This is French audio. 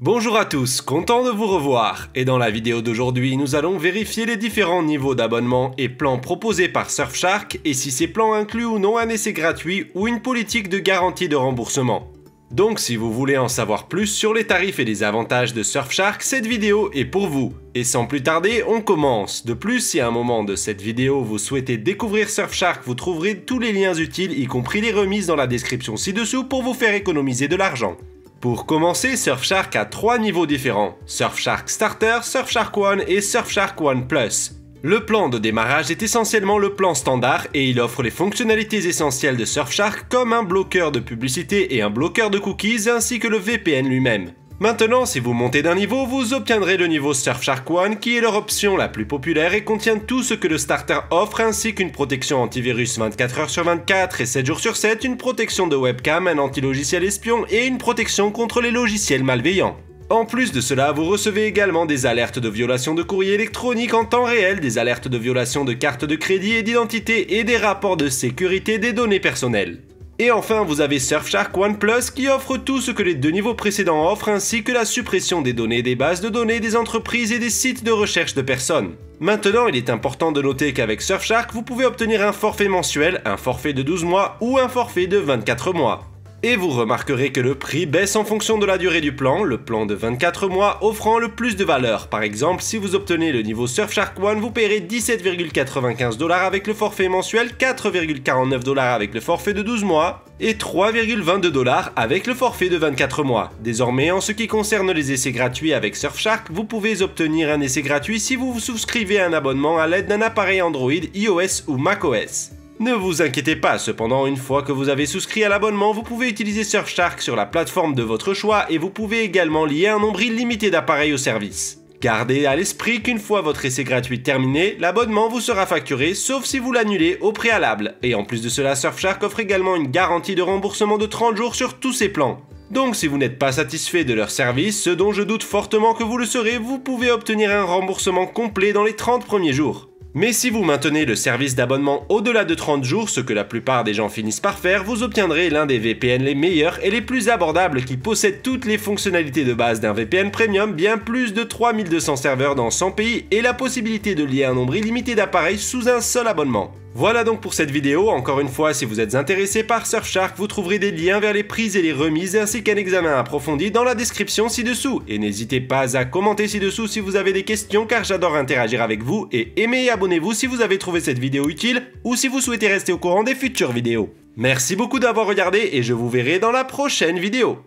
Bonjour à tous, content de vous revoir, et dans la vidéo d'aujourd'hui nous allons vérifier les différents niveaux d'abonnement et plans proposés par Surfshark et si ces plans incluent ou non un essai gratuit ou une politique de garantie de remboursement. Donc si vous voulez en savoir plus sur les tarifs et les avantages de Surfshark, cette vidéo est pour vous. Et sans plus tarder, on commence. De plus, si à un moment de cette vidéo vous souhaitez découvrir Surfshark, vous trouverez tous les liens utiles, y compris les remises dans la description ci-dessous pour vous faire économiser de l'argent. Pour commencer, Surfshark a 3 niveaux différents, Surfshark Starter, Surfshark One et Surfshark One Plus. Le plan de démarrage est essentiellement le plan standard et il offre les fonctionnalités essentielles de Surfshark comme un bloqueur de publicité et un bloqueur de cookies ainsi que le VPN lui-même. Maintenant, si vous montez d'un niveau, vous obtiendrez le niveau Surfshark One qui est leur option la plus populaire et contient tout ce que le Starter offre ainsi qu'une protection antivirus 24h/24 et 7 jours sur 7, une protection de webcam, un anti-logiciel espion et une protection contre les logiciels malveillants. En plus de cela, vous recevez également des alertes de violation de courrier électronique en temps réel, des alertes de violation de carte de crédit et d'identité et des rapports de sécurité des données personnelles. Et enfin, vous avez Surfshark One Plus qui offre tout ce que les 2 niveaux précédents offrent ainsi que la suppression des données des bases de données des entreprises et des sites de recherche de personnes. Maintenant, il est important de noter qu'avec Surfshark, vous pouvez obtenir un forfait mensuel, un forfait de 12 mois ou un forfait de 24 mois. Et vous remarquerez que le prix baisse en fonction de la durée du plan, le plan de 24 mois offrant le plus de valeur. Par exemple, si vous obtenez le niveau Surfshark One, vous paierez 17,95 $ avec le forfait mensuel, 4,49 $ avec le forfait de 12 mois et 3,22 $ avec le forfait de 24 mois. Désormais, en ce qui concerne les essais gratuits avec Surfshark, vous pouvez obtenir un essai gratuit si vous vous souscrivez à un abonnement à l'aide d'un appareil Android, iOS ou macOS. Ne vous inquiétez pas, cependant, une fois que vous avez souscrit à l'abonnement, vous pouvez utiliser Surfshark sur la plateforme de votre choix et vous pouvez également lier un nombre illimité d'appareils au service. Gardez à l'esprit qu'une fois votre essai gratuit terminé, l'abonnement vous sera facturé sauf si vous l'annulez au préalable. Et en plus de cela, Surfshark offre également une garantie de remboursement de 30 jours sur tous ses plans. Donc si vous n'êtes pas satisfait de leur service, ce dont je doute fortement que vous le serez, vous pouvez obtenir un remboursement complet dans les 30 premiers jours. Mais si vous maintenez le service d'abonnement au-delà de 30 jours, ce que la plupart des gens finissent par faire, vous obtiendrez l'un des VPN les meilleurs et les plus abordables qui possèdent toutes les fonctionnalités de base d'un VPN Premium, bien plus de 3200 serveurs dans 100 pays et la possibilité de lier un nombre illimité d'appareils sous un seul abonnement. Voilà donc pour cette vidéo. Encore une fois, si vous êtes intéressé par Surfshark, vous trouverez des liens vers les prix et les remises ainsi qu'un examen approfondi dans la description ci-dessous. Et n'hésitez pas à commenter ci-dessous si vous avez des questions car j'adore interagir avec vous et aimez et abonnez-vous si vous avez trouvé cette vidéo utile ou si vous souhaitez rester au courant des futures vidéos. Merci beaucoup d'avoir regardé et je vous verrai dans la prochaine vidéo.